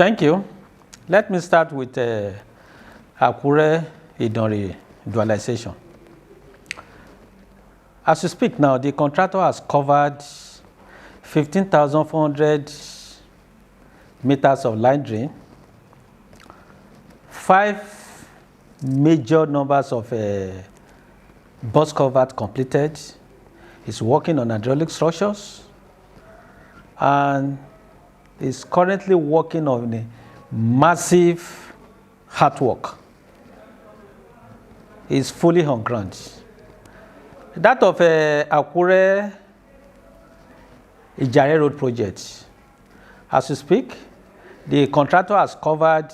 Thank you. Let me start with Akure Idanre dualization. As we speak now, the contractor has covered 15,400 meters of line drain, 5 major numbers of bus culvert completed. He's working on hydraulic structures and is currently working on a massive earthwork. He's fully on ground. That of Akure Ijare Road project. As we speak, the contractor has covered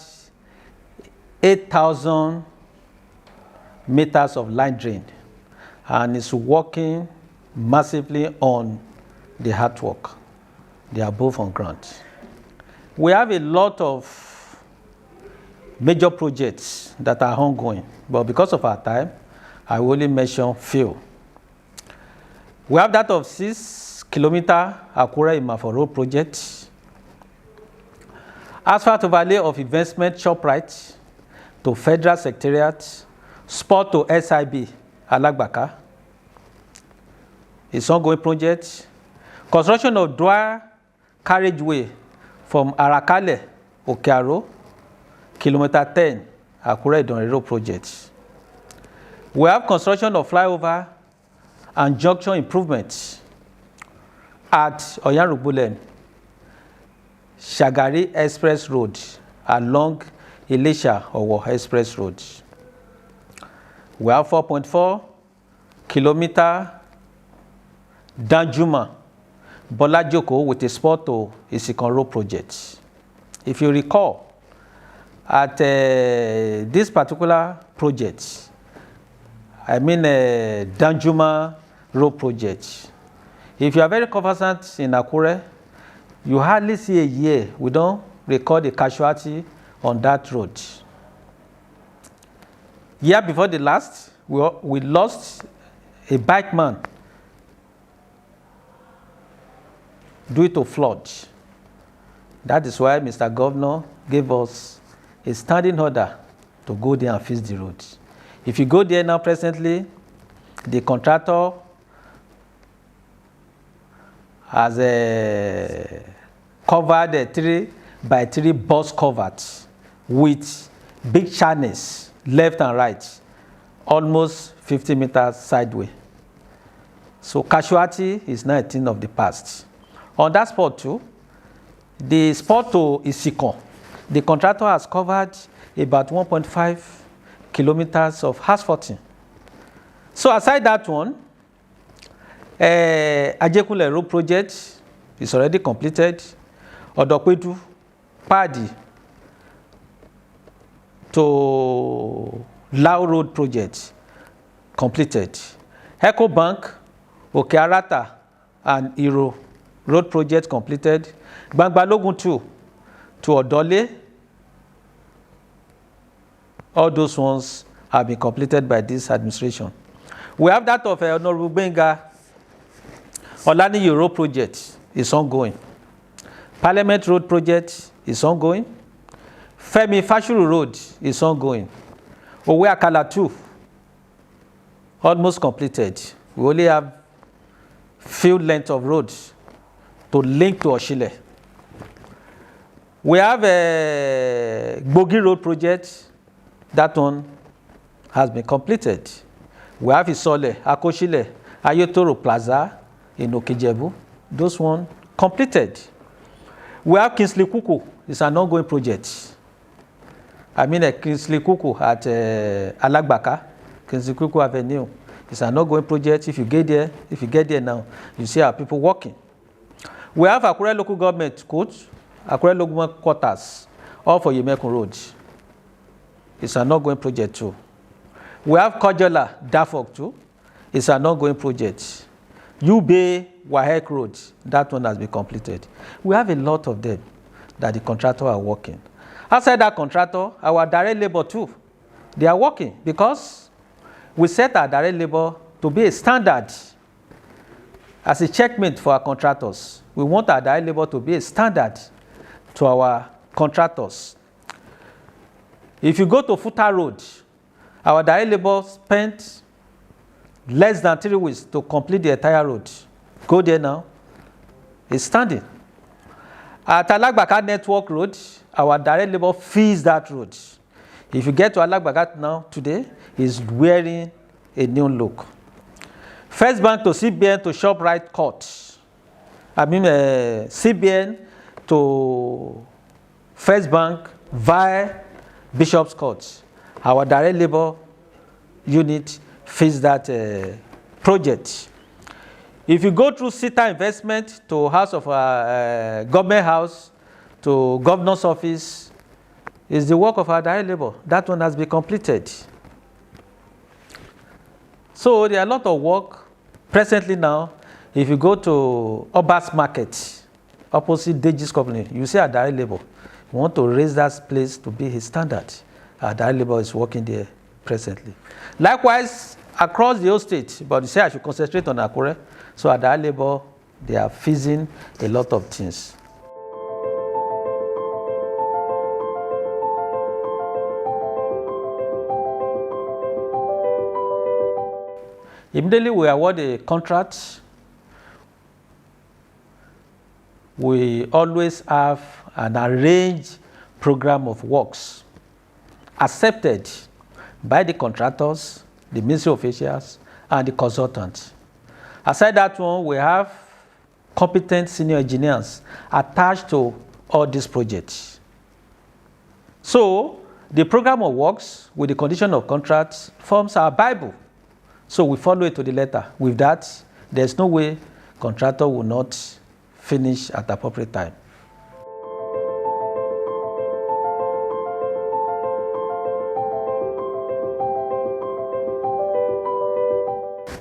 8,000 meters of line drain and is working massively on the earthwork. They are both on ground. We have a lot of major projects that are ongoing, but because of our time, I will only mention few. We have that of 6-kilometer Akure Imafo Road project, asphalt overlay of investment ShopRite to Federal Secretariat, spot to SIB Alagbaka. It's ongoing project. Construction of dual carriageway from Arakale, Okearo, kilometer 10, Akure Idanre Road project. We have construction of flyover and junction improvements at Oyanrugbulen, Shagari Express Road along Ilesha-Owo Express Road. We have 4.4 kilometer Danjuma Bolajoko with a spot to Isikan Road project. If you recall, at this particular project, I mean Danjuma Road project, if you are very conversant in Akure, you hardly see a year we don't record a casualty on that road. Year before the last, we lost a bike man due to flood. That is why Mr. Governor gave us a standing order to go there and fix the road. If you go there now presently, the contractor has covered a 3x3 bus culvert with big channels left and right, almost 50 meters sideways. So casualty is now a thing of the past. On that spot too, the spot to Isikan, the contractor has covered about 1.5 kilometers of asphalting. So aside that one, Ajekule Road project is already completed. Odokwedu, Padi to Lao Road project completed. Eco Bank, Okearata and Iro Road project completed. Bangbalogun 2 to Odole. All those ones have been completed by this administration. We have that of Honorable Benga Olaniyi Road project is ongoing. Parliament Road project is ongoing. Femi Fashuru Road is ongoing. Owe Akala 2 almost completed. We only have few length of roads to link to Oshile. We have a Gbogi Road project. That one has been completed. We have Isole, Akoshile, Ayotoro Plaza in Okejebu. Those one completed. We have Kingsley Kuku. It's an ongoing project. I mean Kingsley Kuku at Alagbaka, Kingsley Kuku Avenue. It's an ongoing project. If you get there now, you see our people working. We have Akure local government court, Akure local quarters, all for Yemekun Road. It's an ongoing project too. We have Kojola, Dafok too. It's an ongoing project. Ube, Wahek Road, that one has been completed. We have a lot of them that the contractor are working. Outside that contractor, our direct labor too, they are working because we set our direct labor to be a standard as a checkmate for our contractors. We want our direct labor to be a standard to our contractors. If you go to Futa Road, our direct labor spent less than 3 weeks to complete the entire road. Go there now. It's standing. At Alagbaka Network Road, our direct labor fills that road. If you get to Alagbaka now, today, he's wearing a new look. First Bank to CBN to ShopRite Court. CBN to First Bank via Bishop's Court. Our direct labor unit fills that project. If you go through SITA Investment to House of Government House to Governor's Office, is the work of our direct labor. That one has been completed. So there are a lot of work presently now. If you go to Obas Market, opposite Deji's company, you see our direct labor. We want to raise that place to be his standard. Our direct labor is working there presently. Likewise, across the whole state, but you say I should concentrate on Akure. So at our labor, they are fizzing a lot of things. Immediately we award a contract, we always have an arranged program of works accepted by the contractors, the ministry officials, and the consultants. Aside that one, we have competent senior engineers attached to all these projects. So the program of works with the condition of contracts forms our Bible. So we follow it to the letter. With that, there's no way contractor will not finish at the appropriate time.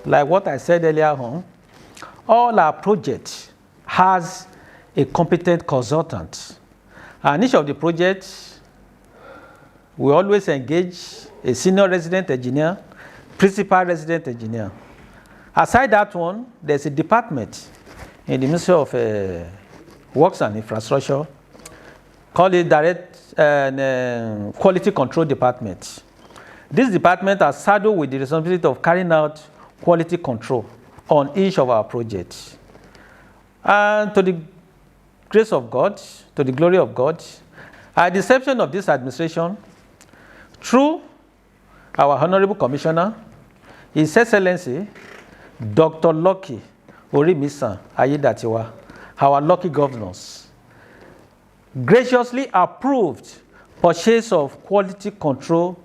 Like what I said earlier on, all our projects has a competent consultant. And each of the projects, we always engage a senior resident engineer, principal resident engineer. Aside that one, there's a department in the Ministry of Works and Infrastructure, called it Quality Control Department. This department is saddled with the responsibility of carrying out quality control on each of our projects. And to the grace of God, to the glory of God, at the inception of this administration, through our Honorable Commissioner, His Excellency, Dr. Lucky Orimisan Ayedatiwa, our lucky governors, graciously approved purchase of quality control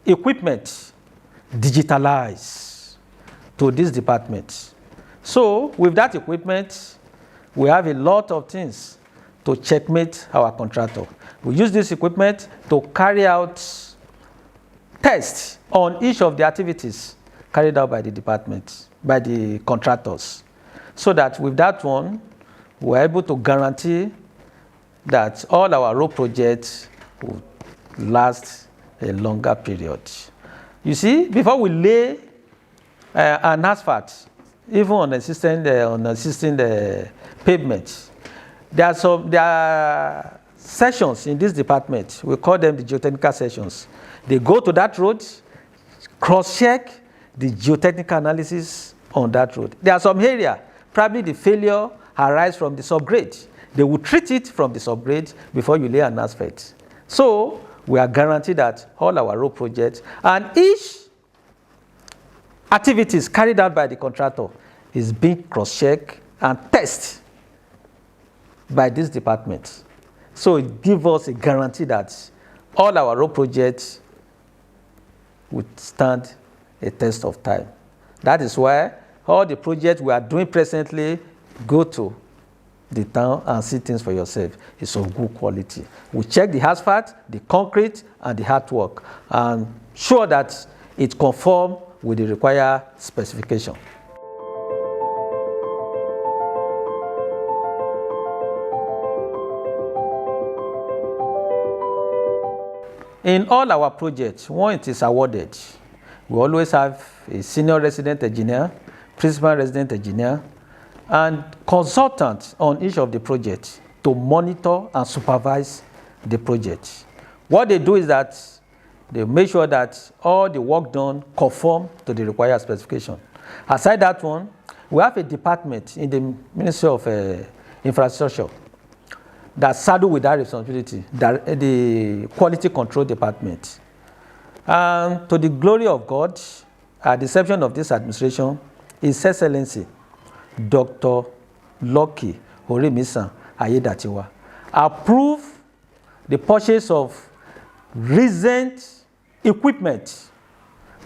equipment digitalized to this department. So with that equipment, we have a lot of things to checkmate our contractor. We use this equipment to carry out tests on each of the activities carried out by the department, by the contractors. So that with that one, we're able to guarantee that all our road projects will last a longer period. You see, before we lay an asphalt, even on existing pavement, there are sessions in this department. We call them the geotechnical sessions. They go to that road, cross-check the geotechnical analysis on that road. There are some areas, probably the failure arises from the subgrade. They will treat it from the subgrade before you lay an asphalt. So we are guaranteed that all our road projects and each activities carried out by the contractor is being cross-checked and tested by this department. So it gives us a guarantee that all our road projects would stand a test of time. That is why all the projects we are doing presently, go to the town and see things for yourself. It's of good quality. We check the asphalt, the concrete, and the earthwork, and sure that it conforms with the required specification. In all our projects, when it is awarded, we always have a senior resident engineer, principal resident engineer, and consultants on each of the projects to monitor and supervise the project. What they do is that they make sure that all the work done conform to the required specification. Aside that one, we have a department in the Ministry of Infrastructure that's saddled with that responsibility, the Quality Control Department. And to the glory of God, at the inception of this administration, His Excellency, Dr. Lucky Orimisan Ayedatiwa, approved the purchase of recent equipment,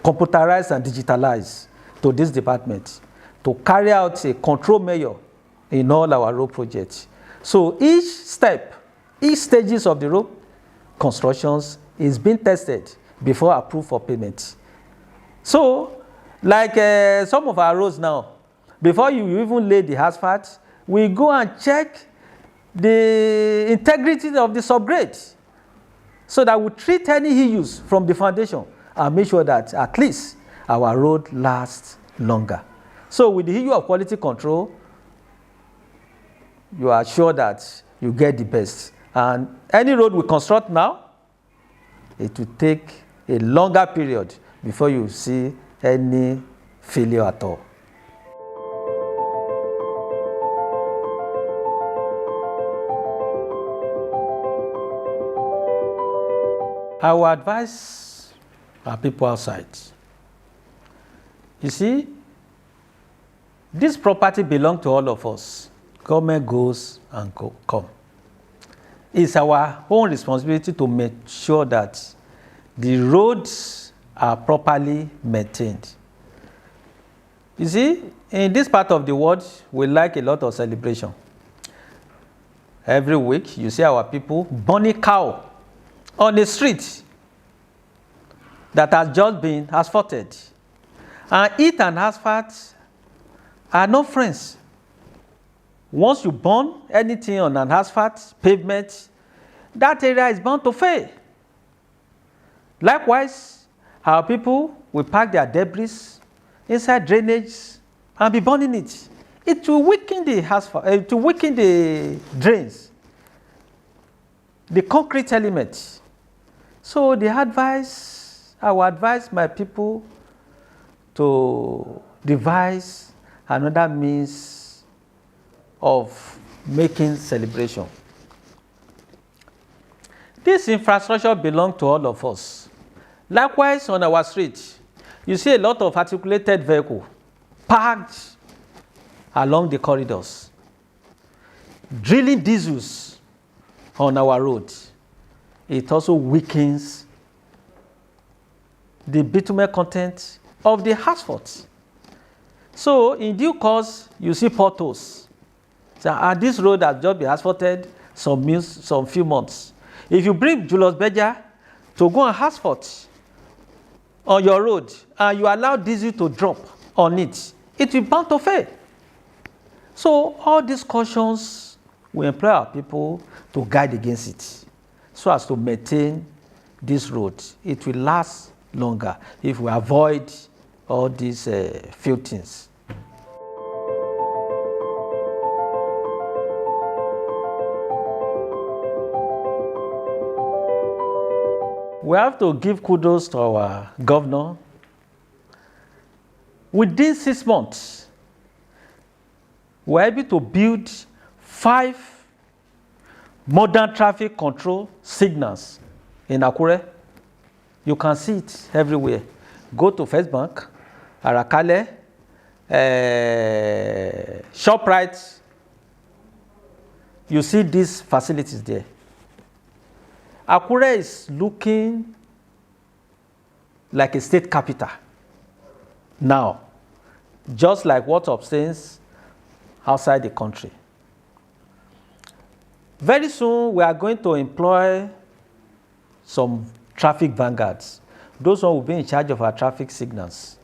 computerized and digitalized, to this department to carry out a control measure in all our road projects. So each step, each stages of the road constructions is being tested before approved for payment. So, like some of our roads now, before you even lay the asphalt, we go and check the integrity of the subgrade so that we treat any issues from the foundation and make sure that at least our road lasts longer. So with the issue of quality control, you are sure that you get the best. And any road we construct now, it will take a longer period before you see any failure at all. I will advise our people outside. You see, this property belongs to all of us. Government goes and come. It's our own responsibility to make sure that the roads are properly maintained. You see, in this part of the world, we like a lot of celebration. Every week, you see our people burning cow on the street that has just been asphalted. And it and asphalt are not friends. Once you burn anything on an asphalt pavement, that area is bound to fail. Likewise, our people will pack their debris inside drainage and be burning it. It will weaken the asphalt, it will weaken the drains, the concrete element. So I will advise my people to devise another means of making celebration. This infrastructure belongs to all of us. Likewise, on our street, you see a lot of articulated vehicles parked along the corridors, drilling diesels on our road. It also weakens the bitumen content of the asphalt. So, in due course, you see potholes. So, this road has just been asphalted some few months. If you bring Julius Berger to go and asphalt on your road and you allow diesel to drop on it, it will bound to fail. So, all these cautions, we employ our people to guide against it so as to maintain this road. It will last longer if we avoid all these few things. We have to give kudos to our governor. Within 6 months, we were able to build 5 modern traffic control signals in Akure. You can see it everywhere. Go to First Bank, Arakale, ShopRite. You see these facilities there. Akure is looking like a state capital now, just like what obtains outside the country. Very soon, we are going to employ some traffic vanguards. Those who will be in charge of our traffic signals.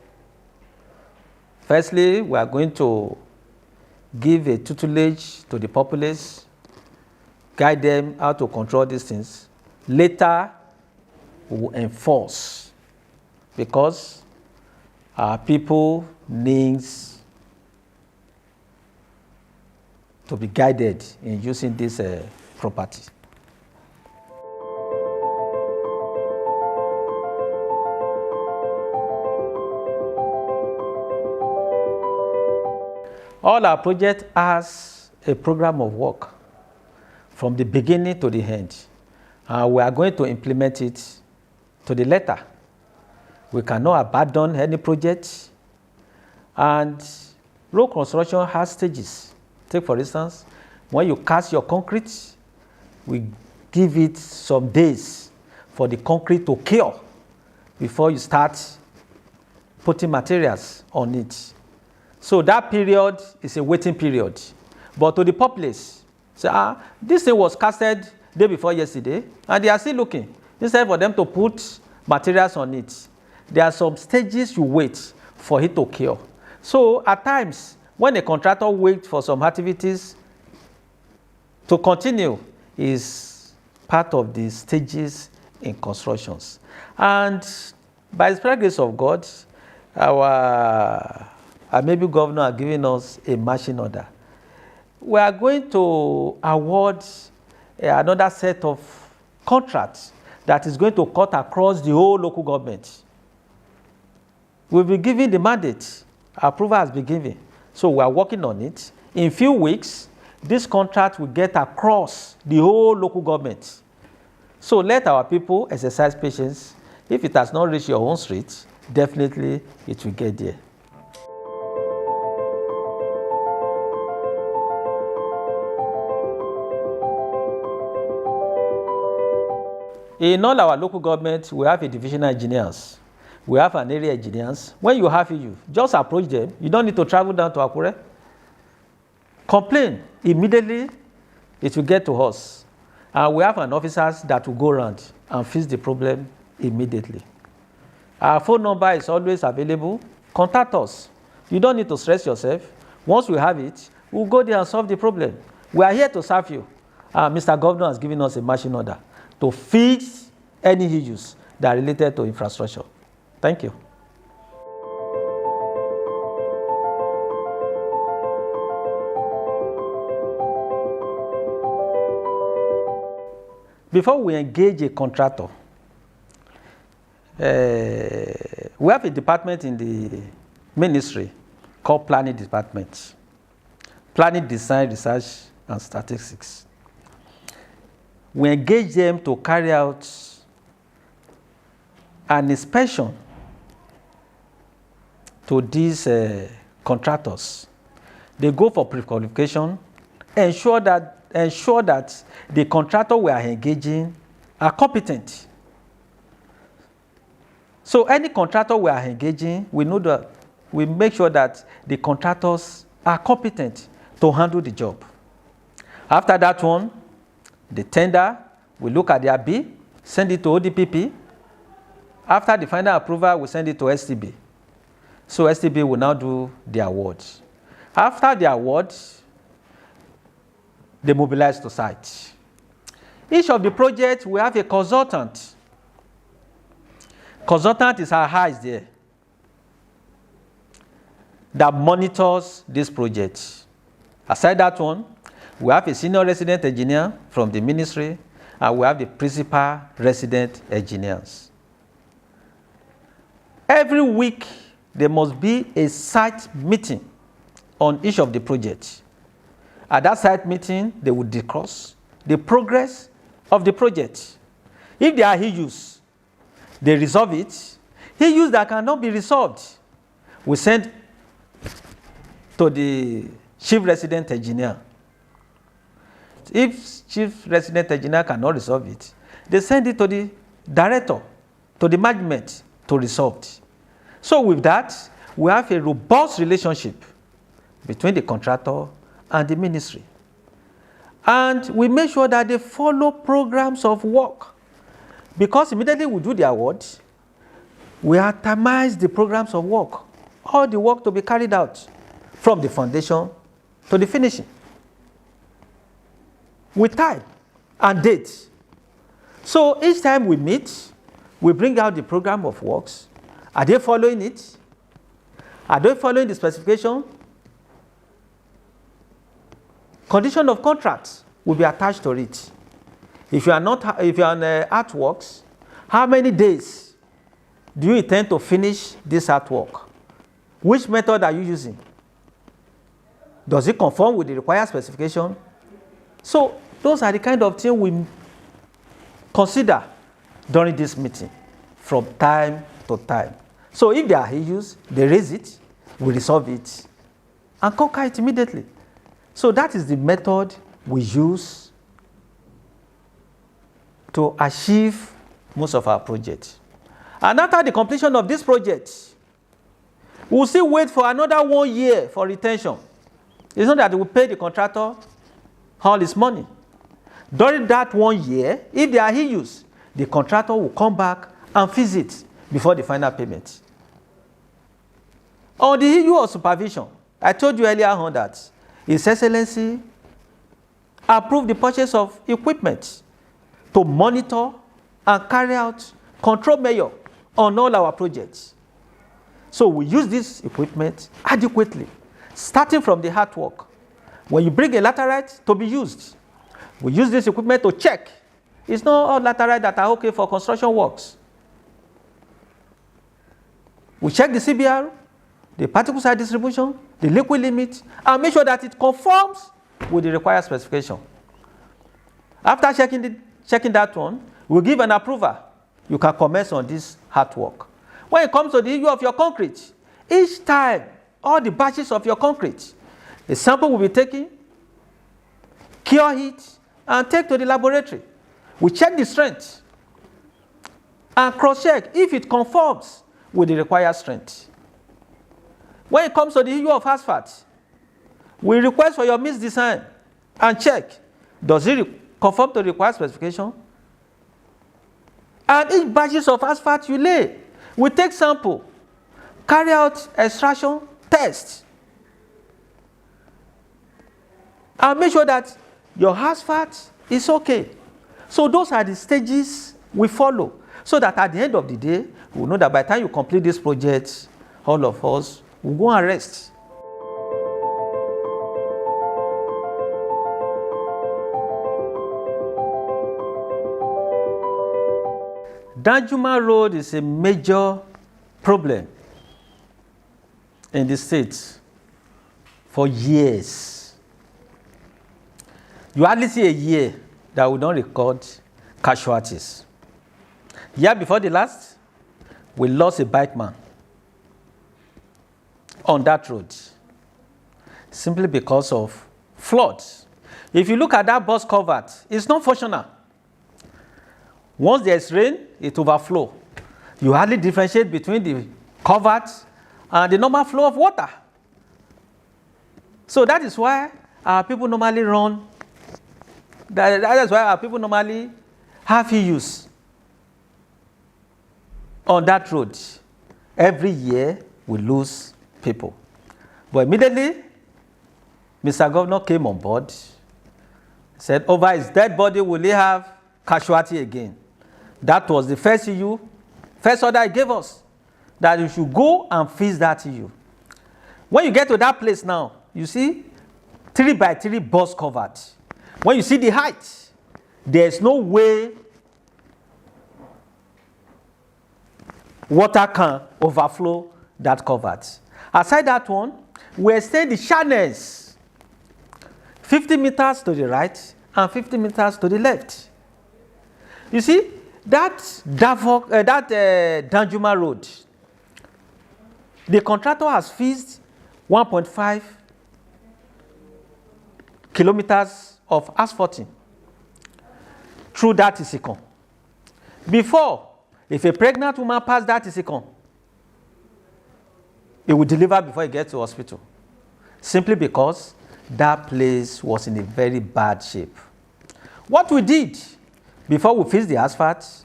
Firstly, we are going to give a tutelage to the populace, guide them how to control these things. Later, we will enforce, because our people needs to be guided in using this property. All our project has a program of work from the beginning to the end. We are going to implement it to the letter. We cannot abandon any project. And road construction has stages. Take, for instance, when you cast your concrete, we give it some days for the concrete to cure before you start putting materials on it. So that period is a waiting period. But to the populace, say, this thing was casted day before yesterday, and they are still looking. Instead for them to put materials on it, there are some stages you wait for it to cure. So at times, when a contractor waits for some activities to continue, is part of the stages in constructions. And by the special grace of God, our maybe governor are giving us a marching order. We are going to award another set of contracts that is going to cut across the whole local government. We'll be given the mandate. Approval has been given. So we are working on it. In a few weeks, this contract will get across the whole local government. So let our people exercise patience. If it has not reached your own street, definitely it will get there. In all our local governments, we have a divisional engineers. We have an area engineers. When you have issue, just approach them. You don't need to travel down to Akure. Complain immediately, it will get to us. And we have an officers that will go around and fix the problem immediately. Our phone number is always available. Contact us. You don't need to stress yourself. Once we have it, we'll go there and solve the problem. We are here to serve you. Mr. Governor has given us a marching order to fix any issues that are related to infrastructure. Thank you. Before we engage a contractor, we have a department in the ministry called Planning Department. Planning, Design, Research, and Statistics. We engage them to carry out an inspection to these contractors. They go for pre-qualification, ensure that the contractor we are engaging are competent. So any contractor we are engaging, we know that we make sure that the contractors are competent to handle the job. After that one, the tender, we look at their bid, send it to ODPP. After the final approval, we send it to STB. So STB will now do the awards. After the awards, they mobilize to site. Each of the projects, we have a consultant. Consultant is our eyes there that monitors this project. Aside that one, we have a senior resident engineer from the ministry, and we have the principal resident engineers. Every week, there must be a site meeting on each of the projects. At that site meeting, they will discuss the progress of the project. If there are issues, they resolve it. Issues that cannot be resolved, we send to the chief resident engineer. If chief resident engineer cannot resolve it, they send it to the director, to the management to resolve it. So with that, we have a robust relationship between the contractor and the ministry. And we make sure that they follow programs of work. Because immediately we do the award, we itemize the programs of work, all the work to be carried out from the foundation to the finishing, with time and date. So each time we meet, we bring out the program of works. Are they following it? Are they following the specification? Condition of contracts will be attached to it. If you are on artworks, how many days do you intend to finish this artwork? Which method are you using? Does it conform with the required specification? So those are the kind of things we consider during this meeting from time to time. So if there are issues, they raise it, we resolve it, and conquer it immediately. So that is the method we use to achieve most of our projects. And after the completion of this project, we'll still wait for another 1 year for retention. It's not that we pay the contractor all his money. During that 1 year, if there are issues, the contractor will come back and fix it before the final payment. On the issue of supervision, I told you earlier on that His Excellency approved the purchase of equipment to monitor and carry out control measures on all our projects. So we use this equipment adequately, starting from the hard work. When you bring a laterite to be used, we use this equipment to check. It's not all laterite that are okay for construction works. We check the CBR, the particle size distribution, the liquid limit, and make sure that it conforms with the required specification. After checking that one, we'll give an approval. You can commence on this hard work. When it comes to the issue of your concrete, each time, all the batches of your concrete, a sample will be taken, cure it, and take to the laboratory. We check the strength and cross-check if it conforms with the required strength. When it comes to the issue of asphalt, we request for your mix design and check, does it conform to the required specification? And each batches of asphalt you lay, we take sample, carry out extraction test, and make sure that your asphalt is okay. So those are the stages we follow, so that at the end of the day, we know that by the time you complete this project, all of us will go and rest. Danjuma Road is a major problem in the state for years. You hardly see a year that we don't record casualties. Year before the last, we lost a bikeman on that road simply because of floods. If you look at that bus culvert, it's not functional. Once there's rain, it overflows. You hardly differentiate between the culvert and the normal flow of water. So that is why our people normally run. That is why our people normally have issues on that road. Every year, we lose people. But immediately, Mr. Governor came on board, said, over his dead body, will he have casualty again? That was the first issue, first order he gave us, that you should go and fix that issue. When you get to that place now, you see 3 by 3 bus covered. When you see the height, there's no way water can overflow that covered. Aside that one, we extend the channels 50 meters to the right and 50 meters to the left. You see, that Danjuma Road, the contractor has fixed 1.5 kilometers of asphalting through that Isikon. Before, if a pregnant woman passed that Isikon, it would deliver before it gets to hospital, simply because that place was in a very bad shape. What we did before we fixed the asphalt,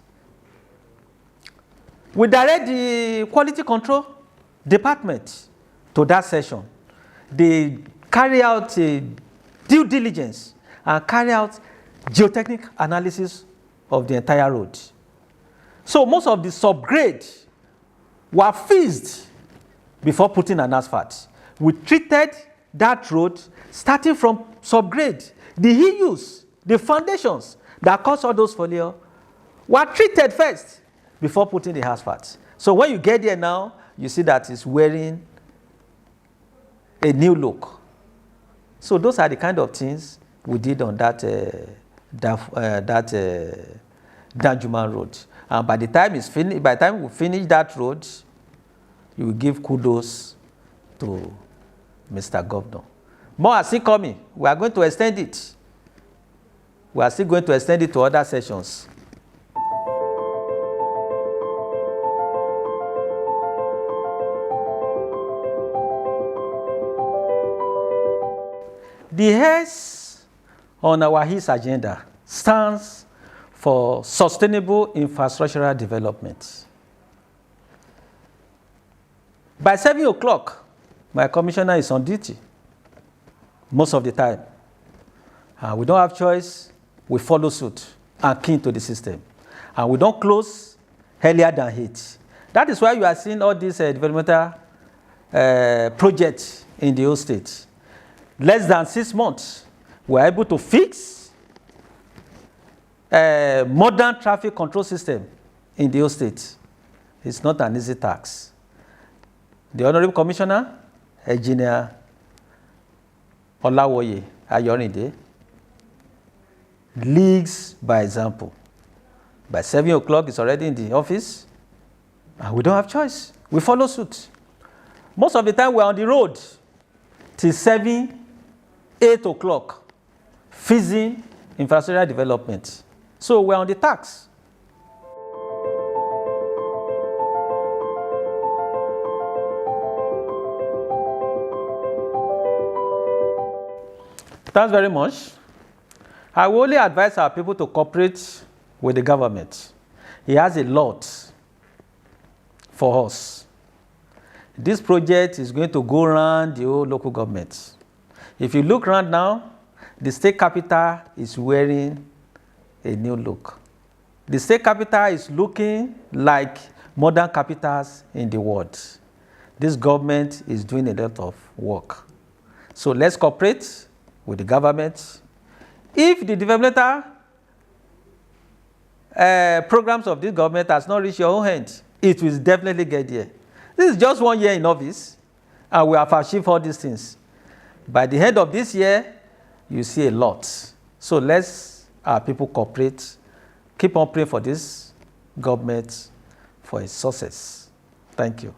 we direct the quality control department to that session. They carry out due diligence and carry out geotechnical analysis of the entire road. So most of the subgrade were fixed before putting an asphalt. We treated that road starting from subgrade. The issues, the foundations that caused all those failures were treated first before putting the asphalt. So when you get there now, you see that it's wearing a new look. So those are the kind of things we did on that Danjuma Road. And by the time we finish that road, you will give kudos to Mr. Governor. More are still coming. We are going to extend it. We are still going to extend it to other sessions. The HES on our HIS agenda stands for Sustainable Infrastructural Development. By 7 o'clock, my commissioner is on duty most of the time. And we don't have choice, we follow suit and keen to the system. And we don't close earlier than 8. That is why you are seeing all these developmental projects in the whole state. Less than 6 months, we are able to fix a modern traffic control system in the whole state. It's not an easy task. The Honorable Commissioner, Engineer Olawoye Ayorinde, leads by example. By 7 o'clock, it's already in the office, and we don't have choice. We follow suit. Most of the time, we're on the road till 7, 8 o'clock, fixing infrastructural development. So we're on the tax. Thanks very much. I will only advise our people to cooperate with the government. He has a lot for us. This project is going to go around the whole local government. If you look around now, the state capital is wearing a new look. The state capital is looking like modern capitals in the world. This government is doing a lot of work. So let's cooperate with the government. If the developmental programs of this government has not reached your own hand, it will definitely get there. This is just 1 year in office, and we have achieved all these things. By the end of this year, you see a lot. So let's our people cooperate, keep on praying for this government for its success. Thank you.